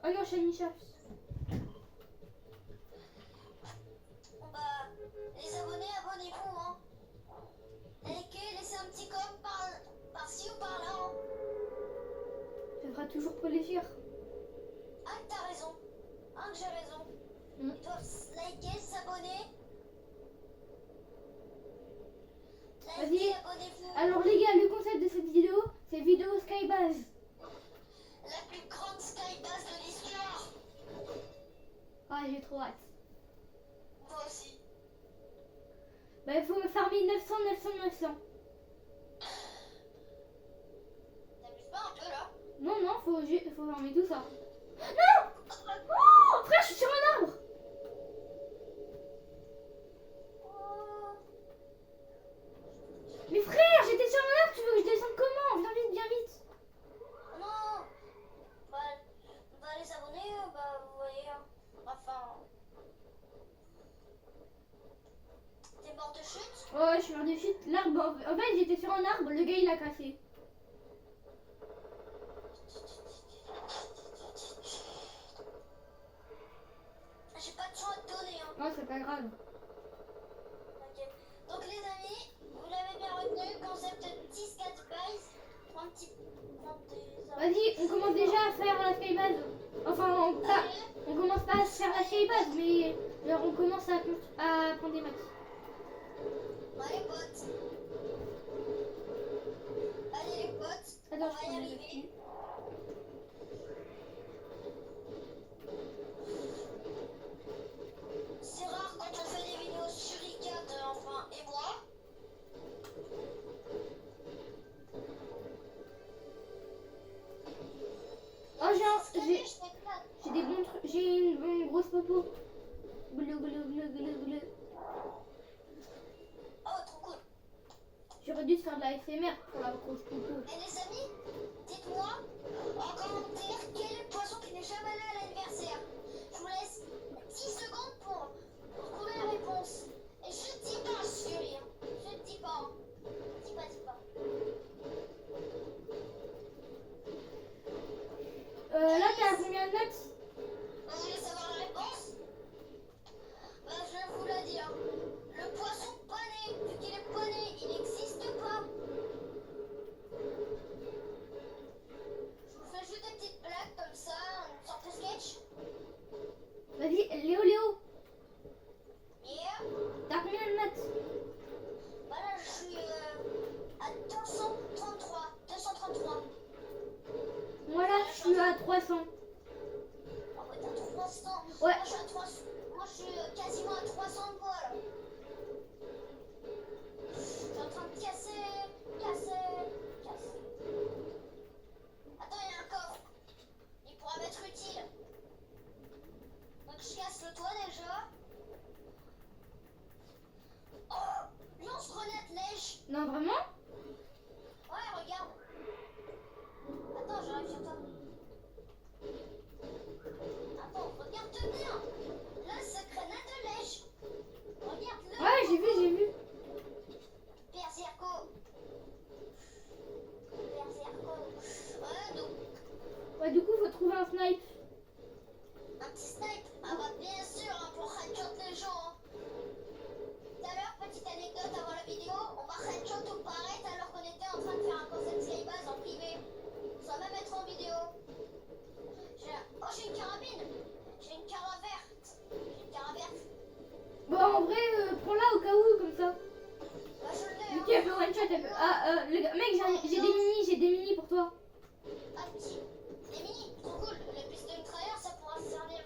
Oh non, Shiny Chaps. Bah, les abonnés, abonnez-vous, hein. Likez, laissez un petit com par-ci ou par-là, hein. Ça fera toujours plaisir. Ah, t'as raison. Ah, que j'ai raison. Ils doivent liker, s'abonner. Vas-y. Likez, abonnez-vous. Alors les gars, le concept de cette vidéo, c'est vidéo Skybase. La plus grande skybase de l'histoire. Ah, j'ai trop hâte. Moi aussi. Bah, il faut me farmer 900. T'amuses pas un peu là? Non, faut farmer tout ça. Non! Oh, frère, je suis sur un arbre. Oh. Mais frère, j'étais sur un arbre, tu veux que je descende comment? Viens vite. Non. Bah, les abonnés, bah, vous voyez. Hein. Enfin. T'es mort de chute? Ouais, je suis mort de chute. L'arbre, en fait, j'étais sur un arbre, le gars il a cassé. J'ai pas de temps à te donner, hein. Non, c'est pas grave. Ok. Donc les amis, vous l'avez bien retenu, concept 10-4 buys. 30 Vas-y, on commence déjà à faire la skybase. Enfin, on commence pas à faire la skybase, mais genre, on commence à prendre des max. Allez potes. Allez les potes, Attends, on je va y prends arriver. C'est rare quand on fait des vidéos sur Icad, enfin, et moi. Oh, j'ai des bons trucs, j'ai une grosse popo. Bleu. Oh, trop cool. J'aurais dû se faire de la SMR pour la grosse popo. Et les amis, dites-moi en commentaire quel est le poisson qui n'est jamais allé à l'anniversaire. Je vous laisse 10 secondes pour trouver la réponse. Et je dis pas, chérie. Je dis pas. Dis pas. Là, t'es à combien de notes? Vous voulez savoir la réponse? Bah, je vais vous la dire. Le poisson pané, vu qu'il est pané, il n'existe pas. Je vous fais juste des petites blagues comme ça, une sorte de sketch. Vas-y, Léo. Yeah. T'as combien de notes? Bah là, je suis à 233. Moi là, je suis à 300. Ah ouais, t'as 300. Ouais. Moi, je suis quasiment à 300 de poids, là. Je suis en train de casser. Attends, il y a un coffre. Il pourra m'être utile. Donc, je casse le toit déjà. Oh, lance-grenade neige. Non, vraiment? Ouais, regarde. Attends, j'arrive sur toi. Attends, regarde bien. Là, c'est grenade de neige. Regarde-le. Ouais, j'ai vu. Berserko. Ouais, donc, Ouais, du coup, faut trouver un snipe. un petit snipe. Ah bah, bien sûr, hein, pour headshot les gens. Hein. Tout à l'heure, petite anecdote avant la vidéo, on va headshot ou paraître alors qu'on était en train de faire un concept skybase en privé. Sans même être en vidéo. J'ai une carabine. J'ai une cara verte. Bon, en vrai, prends-la au cas où, comme ça. Bah, je l'ai. Ok, elle peut one shot, elle peut. Ah, mec, j'ai des minis pour toi. Ah, petit. Les mini, trop cool. Les pistolets mitrailleurs, ça pourra se servir.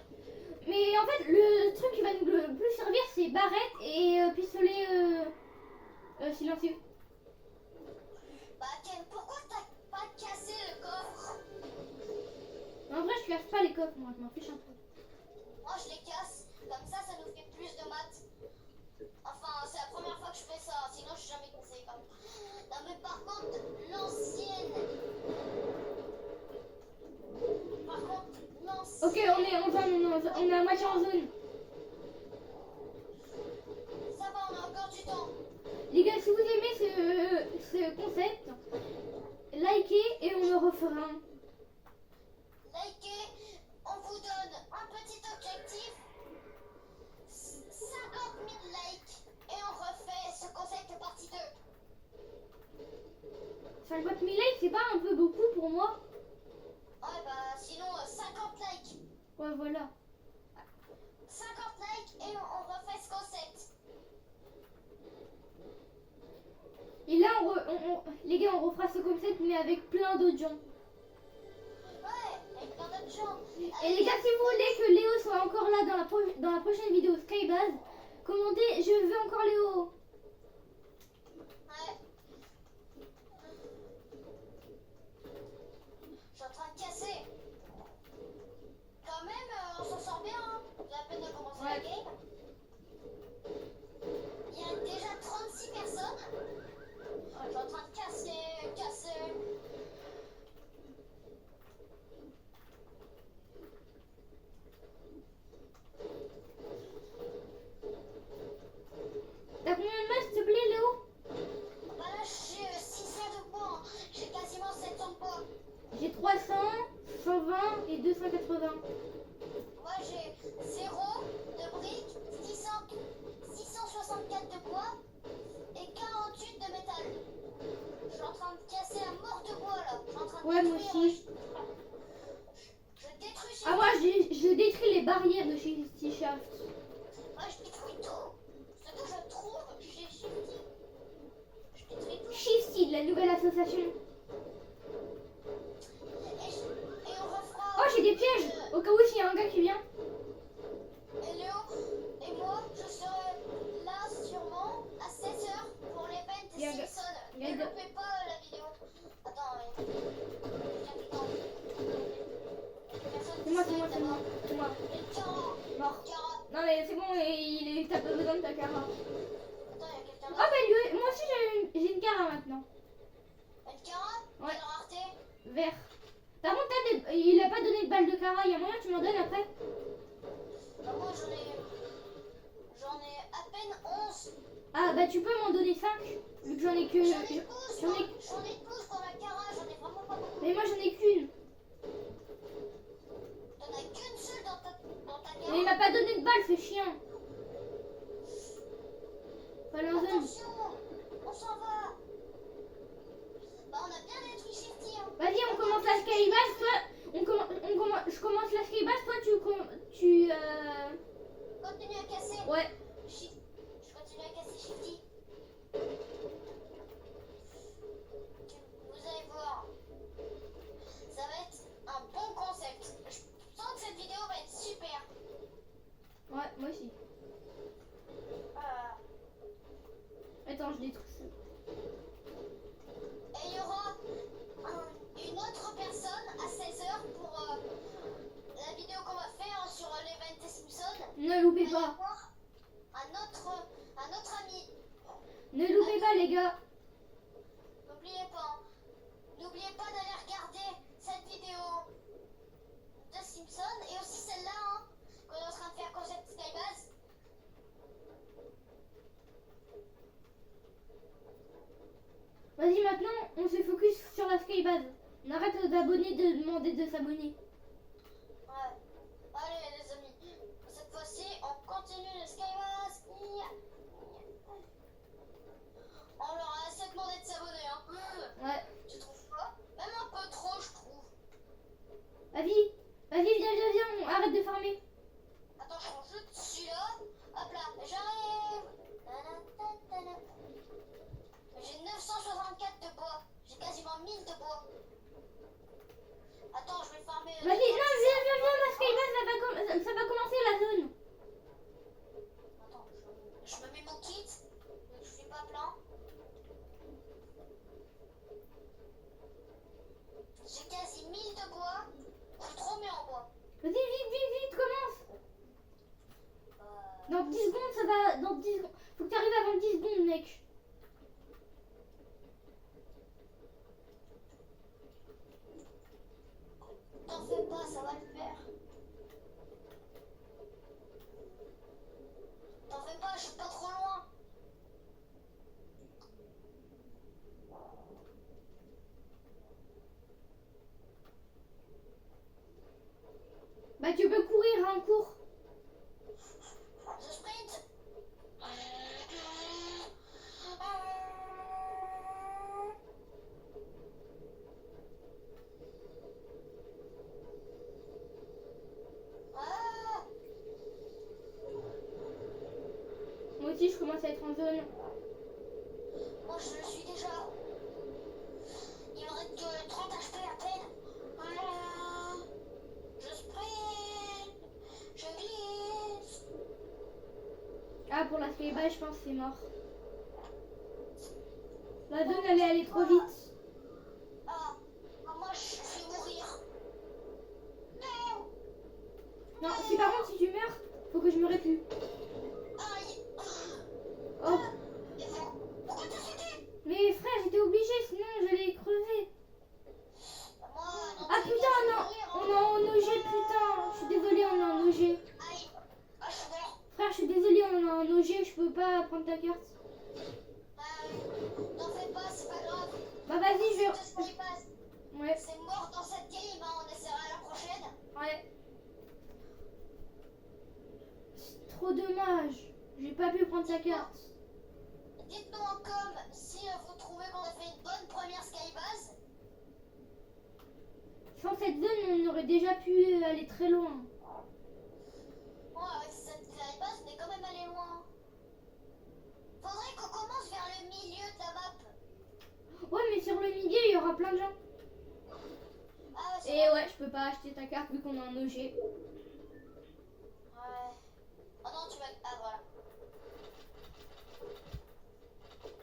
Mais en fait, le truc qui va nous le plus servir, c'est barrette et pistolet silencieux. Bah, Ken, pourquoi t'as pas cassé le coffre? En vrai, je casse pas les coffres, moi, je m'en fiche un peu. Moi, je les casse. Comme ça nous fait plus de maths. Enfin, c'est la première fois que je fais ça. Sinon, je suis jamais cassé. Non, mais par contre, l'ancienne. Ok, on est à moitié en zone. Ça va, on a encore du temps. Les gars, si vous aimez ce concept, likez et on le refera un. Likez. On vous 50 000 likes, c'est pas un peu beaucoup pour moi? Ouais, bah sinon 50 likes. Ouais, voilà. 50 likes et on refait ce concept. Et là, les gars, on refera ce concept, mais avec plein d'autres gens. Ouais, avec plein d'autres gens. Et les gars, si vous voulez que Léo soit encore là dans la prochaine vidéo Skybase, commentez, je veux encore Léo. Ouais. Je suis en train de casser. Quand même, on s'en sort bien. Hein. J'ai à peine de commencer la game. Il y a déjà 36 personnes. Je suis en train de casser. T'as combien de matchs, s'il te plaît, Léo? Bah là, j'ai 600 de points. J'ai quasiment 700 de points. J'ai 300, 120 et 280. Moi, j'ai 0 de briques, 664 de bois et 48 de métal. Je suis en train de casser à mort de bois là. Je suis en train de Ouais, moi détruire. aussi. Je détruis chez Ah, moi, je détruis les barrières de chez Shaft. Moi, je détruis tout. Ce que je trouve, j'ai shifty. Je détruis tout. Shifty, la nouvelle association. Et on refera. Oh, j'ai des pièges. Au cas où s'il y a un gars qui vient. Et Léo et moi, je serai là sûrement à 16h pour l'event Il y a un gars. Simpson. Il y a un Ne gars. loupez pas la vidéo. Attends, C'est moi, c'est moi, c'est moi. C'est moi. Et Cara, Mort. Cara. Non, mais c'est bon, t'as pas besoin de ta cara. Attends, il y a quelqu'un Ah, d'autre. bah, moi aussi, j'ai une cara maintenant. Une Cara. Ouais. Quelle rareté. Vert. Par contre, il a pas donné de balle de cara. Il y a moyen que tu m'en donnes après? Bah, moi, j'en ai à peine 11. Ah, bah, tu peux m'en donner 5. Vu que j'en ai que. J'en ai 12 J'en ai. j'en ai 12 dans la Cara. J'en ai vraiment pas beaucoup. Mais moi, j'en ai qu'une. T'en as qu'une seule dans ta Mais il Cara. m'a pas donné de balle, ce chien. Fallait en donner. Attention, on s'en va. Bah, on a bien détruit Shifty. Hein. Vas-y, on commence la skybase. Toi, je commence la skybase. Toi, tu. Continue à casser. Ouais. Je continue à casser Shifty. Vous allez voir. Ça va être un bon concept. Je sens que cette vidéo va être super. Ouais, moi aussi. Attends, je détruis ça. Et il y aura une autre personne à 16h pour la vidéo qu'on va faire sur l'event des Simpsons. Ne loupez Il va y pas. avoir un autre ami. Ne loupez pas, les gars. N'oubliez pas d'aller regarder cette vidéo de Simpson et aussi celle-là hein, qu'on est en train de faire concept Skybase. Vas-y, maintenant, on se focus sur la skybase. On arrête d'abonner, de demander de s'abonner. Ouais. Allez les amis, cette fois-ci on continue le Skybase. On leur a assez demandé de s'abonner. Hein. Ouais. Tu trouves pas? Même un peu trop je trouve. Vas-y, viens, on arrête de farmer. Attends, je prends juste celui-là. Hop là, j'arrive. J'ai 964 de bois. J'ai quasiment 1000 de bois. Attends, je vais farmer. Vas-y, non, viens, la skybase, ça va commencer la zone. Attends, je me mets mon kit. Je suis pas plein. J'ai quasi 1000 de bois. Je suis trop bien en bois. Vas-y, vite, commence. Dans 10 secondes, ça va. Dans 10 secondes. Faut que tu arrives avant 10 secondes, mec. T'en fais pas, ça va le faire. T'en fais pas, je suis pas trop loin. Bah, tu peux courir un cours. Je sprint. aussi, je commence à être en zone. Moi, je le suis déjà. Il me reste que 30 HP à peine. Voilà. Je sprint. Je glisse. Ah, pour la skybase, je pense que c'est mort. La zone, elle est allée trop vite. Ah, moi, je vais mourir. Non. Non, si par contre, si tu meurs, faut que je me plus. Aïe. Oh. Et bon, pourquoi t'as sauté? Mais frère, j'étais obligée, sinon j'allais crever. Moi, dans Ah tous les putain, cas, je vais non, mourir, hein. on est en OG, putain. Je suis désolée, on est en OG. Aïe. Ah, je suis mort. Frère, je suis désolée, on est en OG, je peux pas prendre ta carte. T'en fais pas, c'est pas grave. Bah vas-y, je vais... Tout ce qui passe, Ouais, c'est mort dans cette game, hein. On essaiera la prochaine. ouais. C'est trop dommage. J'ai pas pu prendre ta carte. Dites-nous en com si vous trouvez qu'on a fait une bonne première skybase. Sans cette zone, on aurait déjà pu aller très loin. Bon, avec cette skybase, on est quand même allé loin. Faudrait qu'on commence vers le milieu de la map. Ouais, mais sur le milieu, il y aura plein de gens. Ah, c'est Et vrai. ouais, je peux pas acheter ta carte vu qu'on est en OG. Ouais. Oh non, tu vas... Ah, voilà.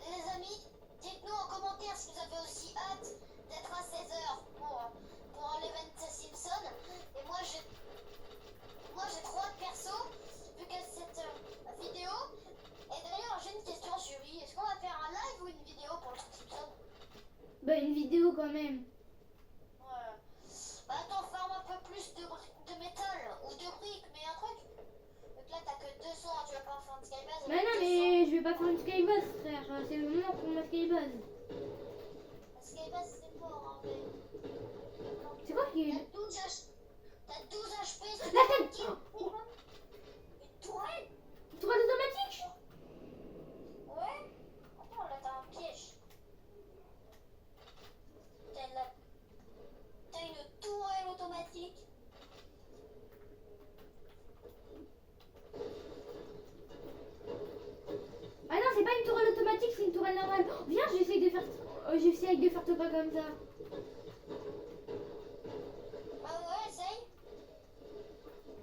Les amis, dites-nous en commentaire si vous avez aussi hâte d'être à 16h pour l'event Simpson. Et moi j'ai trop hâte perso, vu que cette vidéo. Et d'ailleurs, j'ai une question sur lui. Est-ce qu'on va faire un live ou une vidéo pour le truc Simpson? Bah, une vidéo quand même. Ouais. Bah attends, farm un peu plus de métal ou de briques, mais un truc. Donc là, t'as que 200, tu vas pas faire une skybase. Mais avec non, 200. mais je vais pas faire une skybase, frère. C'est le moment pour ma skybase. La skybase, c'est fort, hein, mais... C'est quoi qui est... T'as 12 HP, c'est La pas tête. qui? Une tourelle? Tourelle automatique? Ouais. Attends, là, t'as un piège. T'as une tourelle automatique. Ah non, c'est pas une tourelle automatique, c'est une tourelle normale. Oh, viens, j'essaye de faire... j'essaye de faire Topa comme ça. Bah ouais, essaye.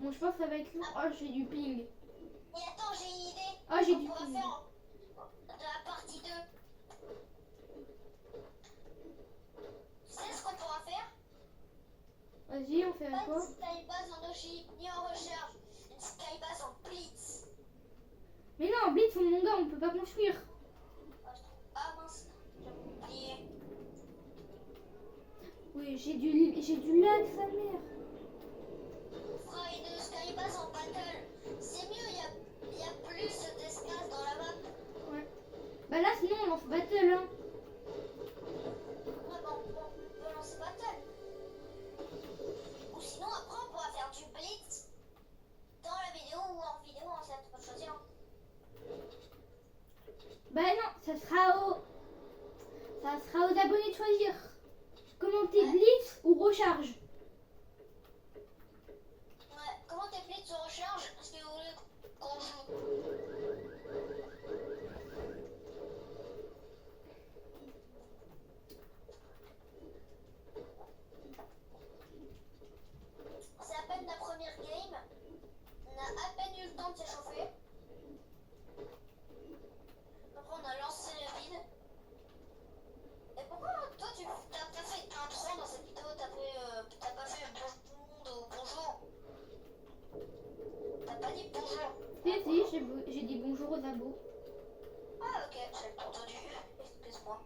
Bon, je pense que ça va être lourd. Oh, j'ai du ping. Et attends, j'ai une idée. Ah, j'ai On du pourra ping. faire de la partie 2. Tu sais ce qu'on pourra faire? Vas-y, on fait Pas quoi? une skybase en ogi, ni en recharge. Une skybase en blitz. Mais non, Blitz, mon gars, on peut pas construire. Ah mince, j'ai oublié. Oui, j'ai du lag, sa mère. On fera une skybase en battle. C'est mieux, il y a plus d'espace dans la map. Ouais. Bah là, sinon, on lance battle, hein. Ouais, bah, on peut lancer battle. Ou sinon, après, on pourra faire du blitz dans la vidéo ou hors vidéo, hein, ça tu peux choisir. Bah non, ça sera aux abonnés de choisir. Commenter Blitz ou recharge. Ouais, comment tes blitz se rechargent? Est-ce que vous voulez qu'on joue? C'est à peine la première game. On a à peine eu le temps de s'échauffer. Après, on a lancé le vide. Et pourquoi toi, t'as pas fait intro dans cette vidéo? T'as pas fait bonjour ou bonjour? T'as pas dit bonjour? Si, j'ai dit bonjour aux abos. Ah, ok, j'ai pas entendu. Excuse-moi.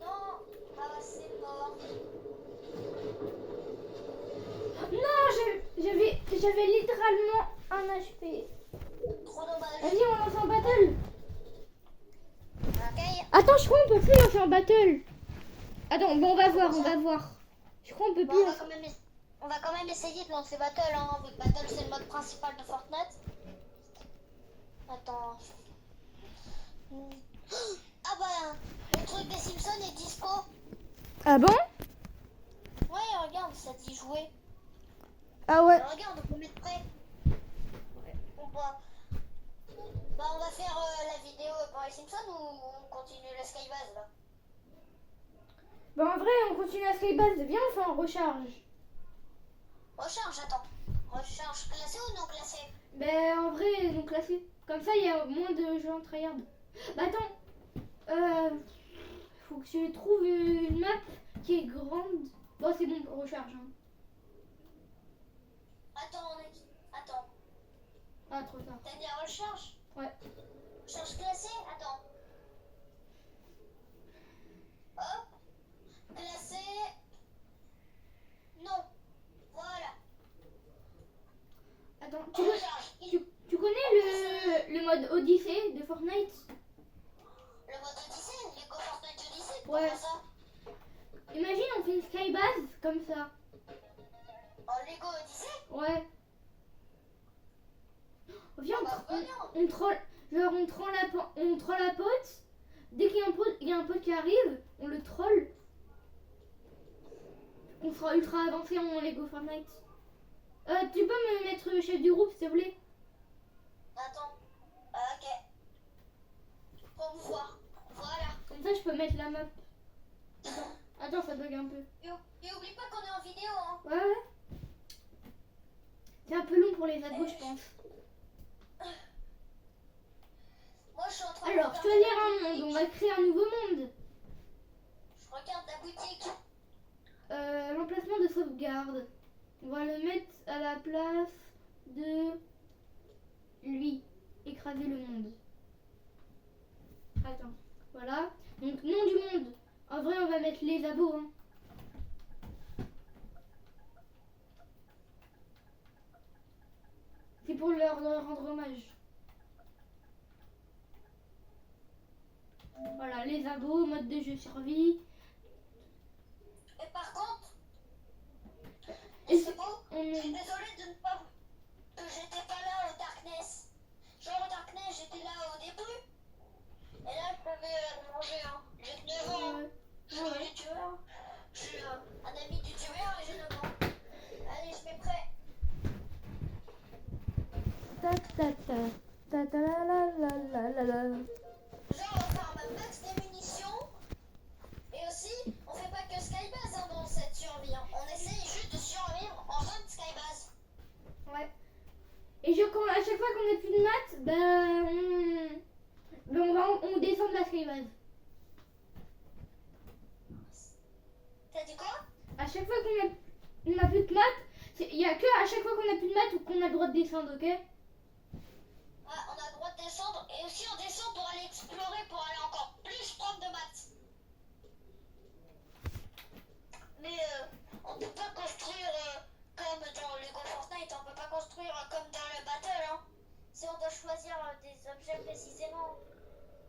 Non, ah, c'est mort. Non, j'avais littéralement un HP. Trop dommage. Vas-y, on lance en battle. Ok. Attends, je crois qu'on peut plus lancer en battle. Attends, bon, on va voir. Je crois qu'on peut Bon, plus on va lancer. on va quand même essayer de lancer Battle, hein, vu que Battle c'est le mode principal de Fortnite. Attends. Ah bah, le truc des Simpsons est dispo. Ah bon? Ouais, regarde, ça dit jouer. Ah ouais. Regarde, on peut mettre prêt. On va... Bah, on va faire la vidéo pour les Simpsons ou on continue la Skybase là? Bah en vrai, on continue la skybase. Viens, on fait en recharge. Recharge, attends. Recharge classée ou non classée? Ben en vrai, donc classé. Comme ça, il y a moins de gens tryhard. Bah attends. Faut que je trouve une map qui est grande. Bon, c'est bon, recharge. Hein. Attends, attends. Ah, trop tard. T'as dit recharge? Ouais. Recharge classée? Attends. Hop. Classé. Non. Voilà. Attends, Recharge. tu connais le mode Odyssée de Fortnite? Le mode Odyssée? Les go Fortnite Odyssée? Ouais. Pourquoi ça? Imagine, on fait une skybase comme ça. En Lego Odyssée? Ouais. Viens, Ah bah, venons. on troll. Genre, on troll la pote. Dès qu'il y a un pote qui arrive, on le troll. On sera ultra avancé en Lego Fortnite. Tu peux me mettre chef du groupe, s'il te plaît? Attends. Ok. Promouvoir. Voilà. Comme ça, je peux mettre la map. Attends, ça bug un peu. Et oublie pas qu'on est en vidéo, hein. Ouais, ouais. C'est un peu long pour les abos, je pense. Moi, je suis en train de Alors, regarder choisir la un monde. boutique. On va créer un nouveau monde. Je regarde la boutique. L'emplacement de sauvegarde. On va le mettre à la place de lui. Écraser le monde. Attends. Voilà. Donc, nom du monde. En vrai, on va mettre les abos. Hein. C'est pour leur rendre hommage. Voilà, les abos, mode de jeu survie. Et par contre, Et c'est beau. on Je suis est... désolée de ne pas... que j'étais pas là au Darkness. Genre au Darkness, j'étais là au début. Et là, je pouvais manger, hein. J'ai 9 ans. Je suis du tueur. Je suis un ami du tueur et j'ai 9 ans. Allez, je mets prêt. Ta ta ta ta ta la la la la la. Genre, on va faire un max des munitions. Et aussi, on fait pas que Skybase hein, dans cette survie. Hein. On essaye juste de survivre en zone Skybase. Ouais. Et à chaque fois qu'on a plus de maths, on descend de la skybase. T'as dit quoi? À chaque fois on a plus de maths, il y a que à chaque fois qu'on a plus de maths qu'on a le droit de descendre, ok? Ouais, on a le droit de descendre. Et aussi, on descend pour aller explorer, pour aller encore plus prendre de maths. Mais on peut pas construire comme dans Lego Fortnite. On peut pas construire comme dans le Battle. Hein. Si on doit choisir des objets précisément.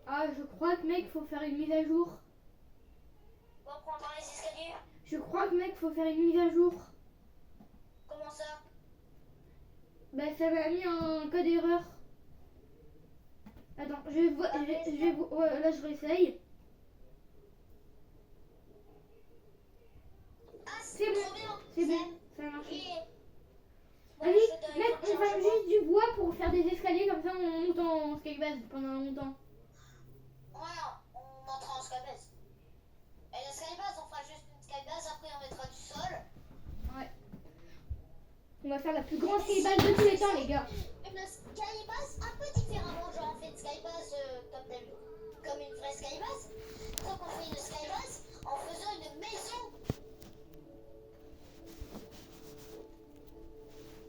Ah, je crois que mec, faut faire une mise à jour. On va prendre les escaliers. Je crois que mec, faut faire une mise à jour. Comment ça? Bah ça m'a mis un code erreur. Attends, ouais, là je réessaye. Ah, C'est c'est bon, trop bien. c'est bon, ça a marché. Et... Allez, mec, on va juste du bois pour faire des escaliers comme ça on monte en skybase pendant longtemps. Ouais, on montera en Skybase. Et la Skybase, on fera juste une Skybase, après on mettra du sol. Ouais. On va faire la plus grande skybase de tous les temps, les gars. Une Skybase un peu différemment, genre on fait une Skybase comme une vraie Skybase. Donc on fait une Skybase en faisant une maison.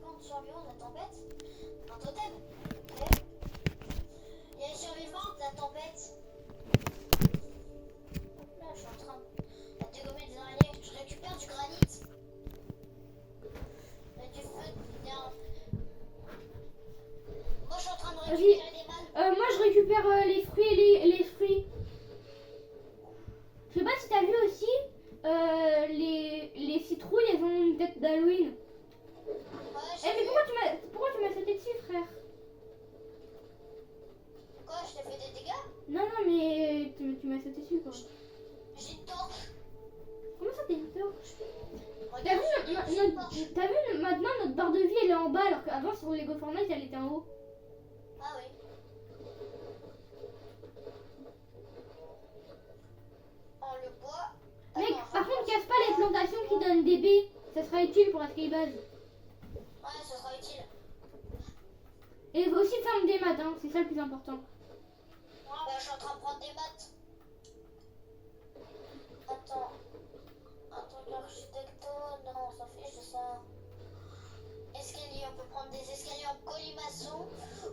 Quand survivant de la tempête, un totem. Ok. Il y a les survivants de la tempête. Là, je suis en train de dégommer des araignées. Je récupère du granit. Et du feu, bien. Moi, je suis en train de récupérer des balles. Moi je récupère les fruits et les fruits. Je sais pas si t'as vu aussi, les citrouilles, elles ont une tête d'Halloween. Ouais, Eh mais pourquoi tu m'as sauté dessus, frère? Quoi, je t'ai fait des dégâts? Non, non, mais tu m'as sauté dessus, quoi. J'ai une torche. Comment T'as vu, maintenant notre barre de vie elle est en bas alors qu'avant sur Lego Fortnite elle était en haut. Ah oui. On le bois. Mec, Attends, par je contre pense- casse pas les plantations qui donnent des baies. Ça sera utile pour la skybase. Ouais, ce sera utile. Et aussi ferme des maths, hein, c'est ça le plus important. Bah, je suis en train de prendre des maths. Attends. Attends, l'architecto. Non, ça fait juste ça. Escalier, on peut prendre des escaliers en colimaçon.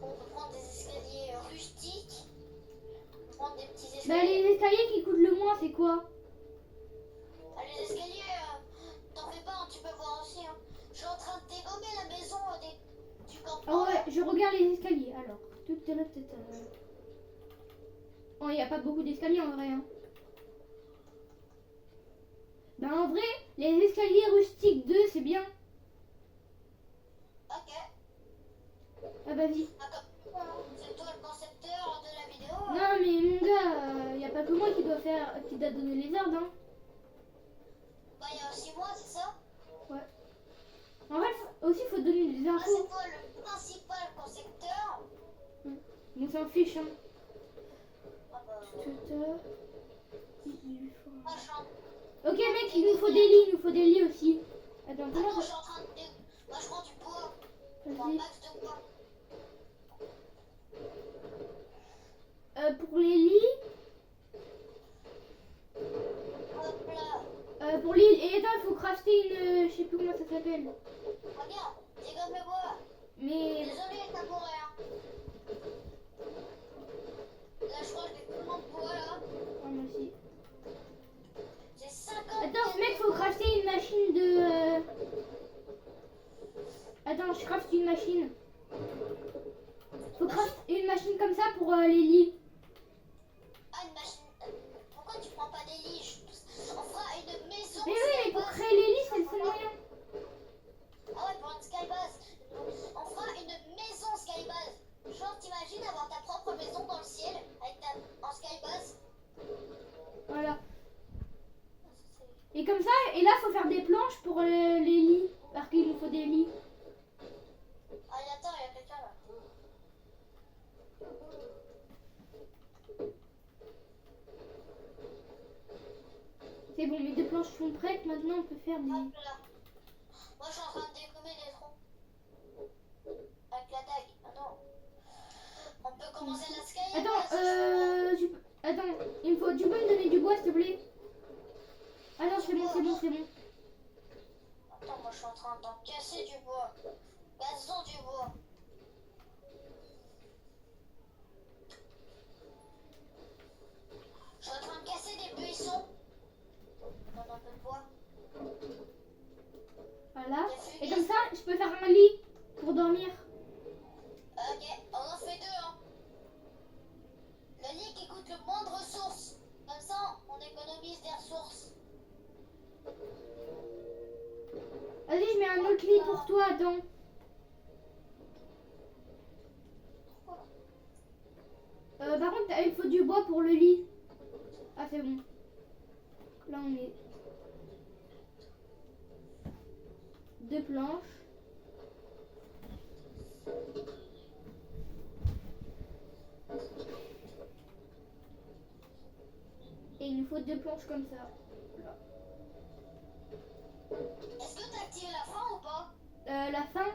On peut prendre des escaliers rustiques. On peut prendre des petits Bah escaliers. les escaliers qui coûtent le moins c'est quoi? Ah, les escaliers, t'en fais pas, hein, tu peux voir aussi. Hein. Je suis en train de dégommer la maison du Ah campement. ouais, je regarde les escaliers alors. Oh, il n'y a pas beaucoup d'escaliers en vrai. Hein. Bah en vrai, les escaliers rustiques 2 c'est bien. Ok. Ah bah vas-y. Ah, c'est toi le concepteur de la vidéo. Hein. Non mais mon gars, il n'y a pas que moi qui doit donner les ordres. Hein. Bah, il y a aussi moi, c'est ça? En fait, aussi il faut donner des Ah, infos. c'est toi le principal concepteur. On s'en fiche. Hein. Ah, bah, moi, je suis en... Ok mec, il nous faut des lits, aussi. Attends, comment Attends, je ça... suis en train de... Moi, je prends du bois. Je prends Vas-y. max de bois. Pour les lits, Hop là. pour les... Et attends, il faut crafter une... je sais plus comment ça s'appelle. Regarde, dégomme le bois. Mais... Désolé, ça pourrait. Hein. Là, je crois que j'ai tellement de bois, là. Oh, moi aussi. J'ai 50. Attends, mec, faut crafter une machine de... Attends, je crafte une machine. Faut crafter une machine comme ça pour les lits. Ah, une machine. Pourquoi tu prends pas des lits? On fera une maison. Mais oui, mais pour créer les lits, c'est le seul moyen. Ah ouais, pour une skybase. On fera une maison skybase. Genre, t'imagines avoir ta propre maison dans le ciel avec en skybase. Voilà. Et comme ça, et là, faut faire des planches pour les lits. Parce qu'il nous faut des lits. Ah, attends, il y a quelqu'un là. C'est bon, mes deux planches sont prêtes. Maintenant, on peut faire des... Hop là. Moi, je suis en train de dégommer les troncs. Avec la dague. Attends. On peut commencer la skybase. Attends, tu peux me donner du bois, s'il te plaît? Ah non, c'est bon. Attends, moi, je suis en train d'en casser du bois. Gazon du bois. Je suis en train de casser des buissons. On a un peu de bois. Voilà. Et comme ça, je peux faire un lit pour dormir. Ok, on en fait deux. Hein. Le lit qui coûte le moins de ressources. Comme ça, on économise des ressources. Vas-y, je mets un autre lit pour toi, attends. Par contre, il faut du bois pour le lit. Ah, c'est bon. Là, on est... Deux planches. Et il nous faut deux planches comme ça. Là. Est-ce que tu actives la fin ou pas? La fin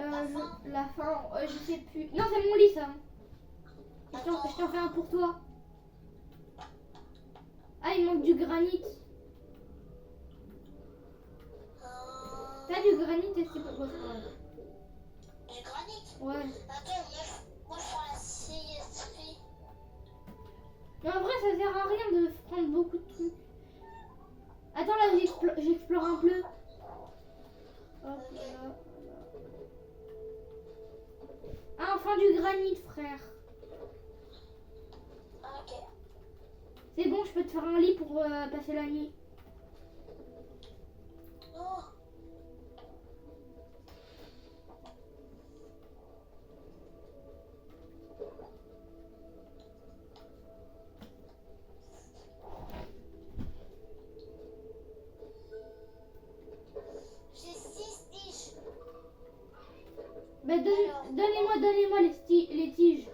fin. La fin, je sais plus. Non, c'est mon lit, ça. Je t'en fais un pour toi. Ah, il manque du granit. T'as du granit et c'est pas possible. Du granit? Ouais. Attends, moi je prends la CSP. Mais en vrai, ça sert à rien de prendre beaucoup de trucs. Attends, là, j'explore un peu. Hop là. Ah, enfin du granit, frère. Ok. C'est bon, je peux te faire un lit pour passer la nuit. Oh. J'ai 50 donnez-moi les tiges.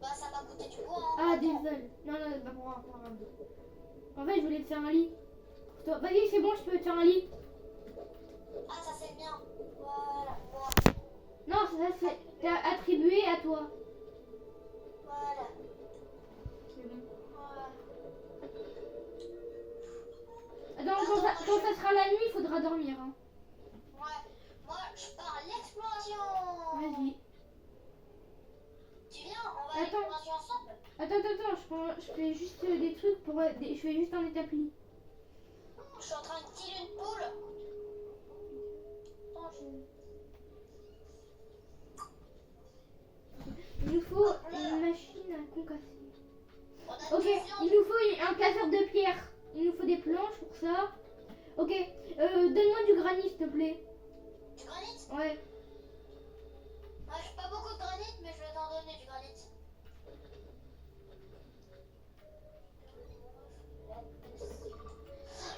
Bah, ça m'a coûté du bois. Hein, Ah, désolé. Non, non, c'est pas pour un. En fait, je voulais te faire un lit. Vas-y, c'est bon, je peux te faire un lit. Ah, ça c'est bien. Voilà, bois. Non, ça c'est attribué à toi. Voilà. C'est bon. Voilà. Attends, quand ça sera la nuit, il faudra dormir. Hein. Ouais. Moi, je pars à l'exploration. Vas-y. Tu viens, on va à Attends. l'exploration ensemble. Attends, je fais juste des trucs pour. Je fais juste un établi. Je suis en train de tirer une poule. Attends, Il nous faut une machine à concasser. On a Ok, de la viande. il nous faut un casseur de pierre. Il nous faut des planches pour ça. Ok, donne-moi du granit s'il te plaît. Du granit? Ouais. Moi, j'ai pas beaucoup de granit, mais je vais t'en donner du granit.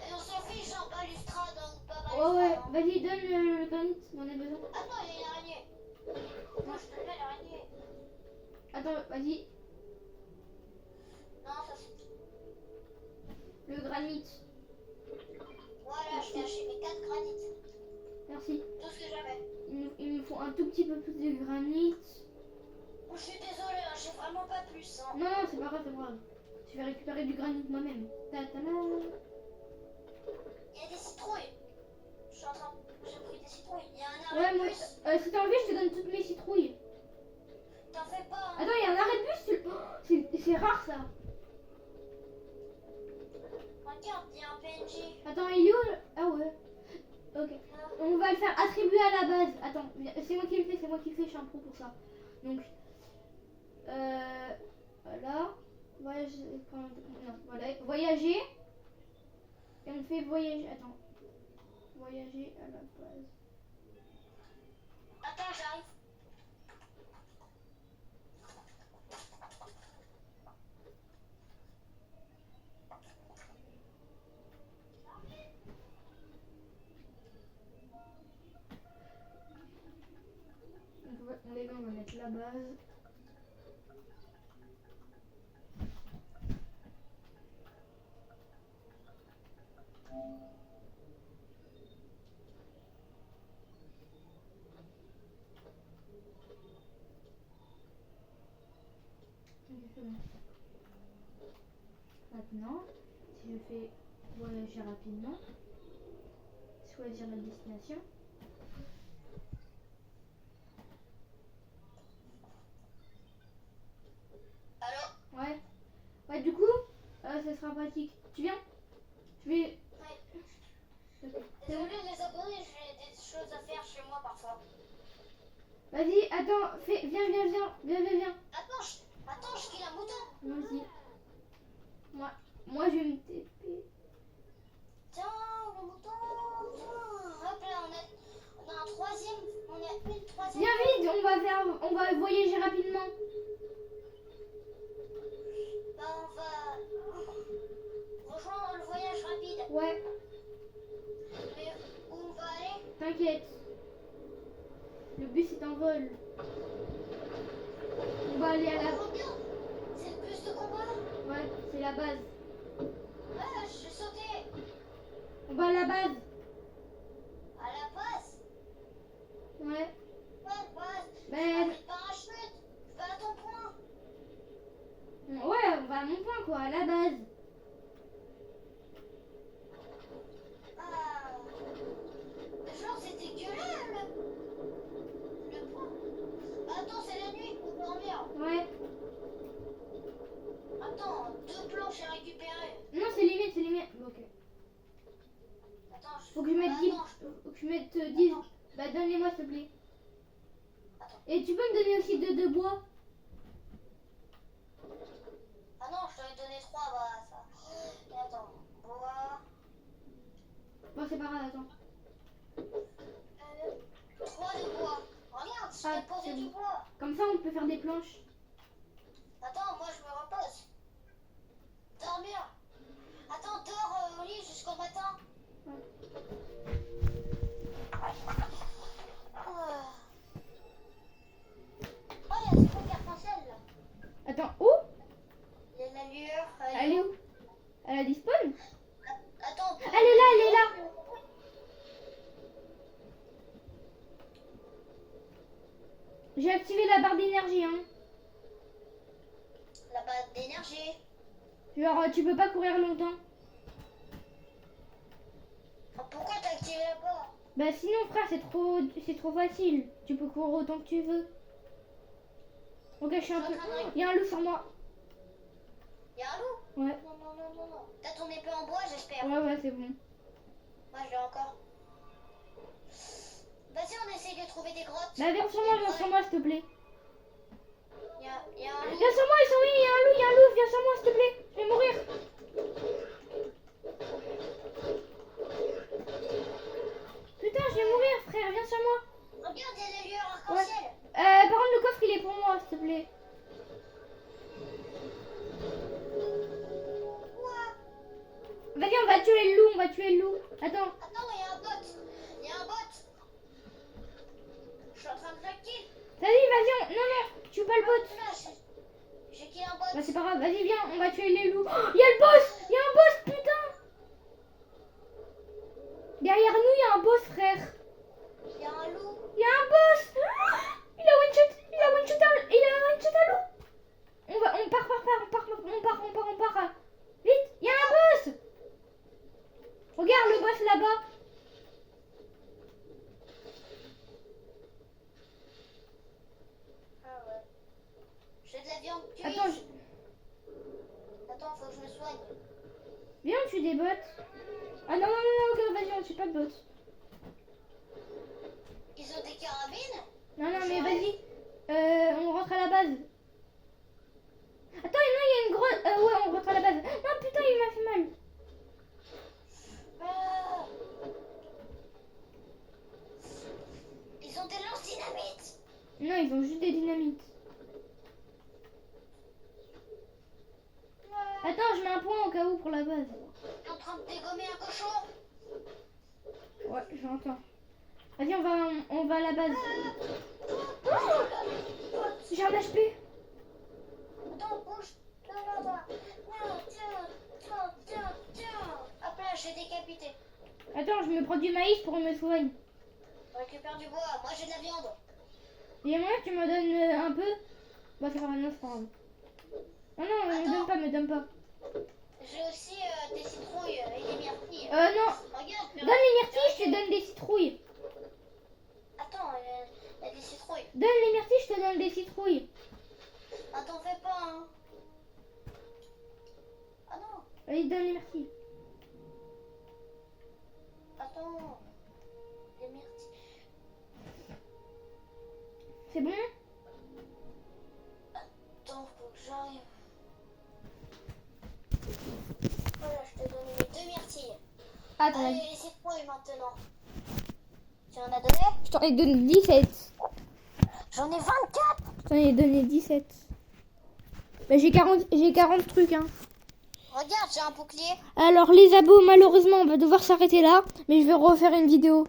Et on s'en fiche en balustrade, donc pas balustrade. Ouais, hein. vas-y, donne le granit, on en a besoin. Attends, il y a une araignée. Moi, je te le mets l'araignée. Attends, vas-y, Non, ça c'est. le granit. Voilà, je t'ai acheté mes 4 granites. Merci. Tout ce que j'avais. Il nous faut un tout petit peu plus de granit. Je suis désolée, hein, j'ai vraiment pas plus. Hein. Non, non, c'est pas grave, c'est pas grave. Je vais récupérer du granit moi-même. Ta-ta-la. Il y a des citrouilles. Je suis en train. J'ai pris des citrouilles. Il y a un Ouais, arrêt de moi, bus. si t'as envie, je te donne toutes mes citrouilles. T'en fais pas. Hein. Attends, il y a un arrêt de bus. C'est rare ça. Regarde, il y a un PNJ. Attends, il est où Ah ouais. Ok. On va le faire attribuer à la base. Attends, c'est moi qui le fais, c'est moi qui le fais, je suis un pro pour ça. Donc, voilà. Voilà. Voyager. Et on fait voyager. Attends. Voyager à la base. Attends, j'arrive. Donc, les gars, on va mettre la base. Maintenant, si je fais voyager rapidement, choisir la destination. Allô? Ouais. Ouais, du coup, ça sera pratique. Tu viens? Je vais. Ouais. Ok. C'est bon. Désolée les abonnés, j'ai des choses à faire chez moi parfois. Vas-y, attends, viens. Attends, je kill un mouton. Vas-y. Moi, je vais me TP. Tiens, le mouton, tiens. Hop là, on a un troisième, on a une troisième. Viens vite, on va voyager rapidement. Bah, on va rejoindre le voyage rapide. Ouais, Mais où on va aller? t'inquiète. Le bus est en vol. On va aller à la. Oh, bien. C'est le bus de combat. Ouais, c'est la base. Ouais, je vais sauter. On va à la base. À la base. Ouais. Ouais, base. Ben. Avec parachute. Je vais à ton point. Ouais, on va à mon point quoi, à la base. Ah. Genre, c'était gueuleux, le point. Attends, c'est la nuit pour dormir. Ouais. Attends, 2 planches à récupérer. Non, c'est les miennes. Ok. Attends, Faut que je mette 10. Attends, Faut que je mette 10. Bah, donne-les-moi s'il te plaît. Attends. Et tu peux me donner aussi de bois? Ah non, je t'avais donné 3, bah ça. Et attends, bois. Bon, c'est pas grave, attends. 3 de bois. Regarde, je Ah, t'ai posé c'est du bon. bois. Comme ça, on peut faire des planches. Attends, moi je me repose. Dormir. Attends, dors au lit jusqu'au matin. Ouais. Ah. barre d'énergie, hein. La barre d'énergie. Genre, tu peux pas courir longtemps. Ah, pourquoi t'as activé la barre? Bah sinon, frère, c'est trop facile. Tu peux courir autant que tu veux. Ok, je suis un peu... Il y a un loup sur moi. Y'a un loup? Ouais, Non, non, non, non, non. T'as ton épée en bois, j'espère. ouais, c'est bon. Moi, je l'ai encore. Vas-y, on essaye de trouver des grottes. Bah viens sur moi, s'il te plaît. Y'a un loup. Viens sur moi, il y a un loup, viens sur moi, s'il te plaît. Je vais mourir. Putain, je vais mourir, frère, viens sur moi. Regarde, il y a des lueurs arc-en-ciel. Par contre, le coffre, il est pour moi, s'il te plaît. Quoi? Vas-y, on va tuer le loup, Attends. Attends, il y a un bot. Il y a un bot. Je suis en train de le kill. Vas-y, non, tue pas le bot. Là, j'ai kill un bot. Bah c'est pas grave, vas-y, viens, on va tuer les loups. Oh, il y a le boss, putain. Derrière nous, il y a un boss, frère. Il y a un loup. Il y a un boss. Il a one shot à loup. On part. Vite, il y a un boss. Regarde le boss là-bas. Ah ouais. J'ai de la viande cuite. Attends, Attends, faut que je me soigne. viens, on tue des bots. Ah non, ok, vas-y, on tue pas de bots. Ils ont des carabines? Non, mais vas-y. On rentre à la base. Attends, non, il y a une grotte. Ouais, on rentre à la base. Non, putain, il m'a fait mal. Ah. Ils ont des lance-dynamite. Non, ils ont juste des dynamites. Attends, je mets un point au cas où pour la base. T'es en train de dégommer un cochon. Ouais, j'entends. Vas-y, on va à la base. J'ai un HP. Attends, bouge. Là. Tiens. Hop là, j'ai décapité. Attends, je me prends du maïs pour me soigner. On récupère du bois. Moi, j'ai de la viande. Et moi, tu me donnes un peu. Bah, c'est pas grave, non, c'est pas grave. Non, me donne pas. J'ai aussi des citrouilles et des myrtilles. Non, Regarde. donne les myrtilles, je te donne des citrouilles. Attends, il y a des citrouilles. Donne les myrtilles, je te donne des citrouilles. Ah, t'en fais pas, hein. Ah non. Allez, donne les myrtilles. Attends. Des myrtilles. C'est bon? Attends, faut que j'arrive. Voilà, je te donne les 2 myrtilles. Attends, Allez, les citrouilles maintenant. Tu en as donné? je t'en ai donné 17. J'en ai 24. Je t'en ai donné 17. Bah, j'ai 40 trucs, hein. Regarde, j'ai un bouclier. Alors, les abos, malheureusement, on va devoir s'arrêter là. Mais je vais refaire une vidéo.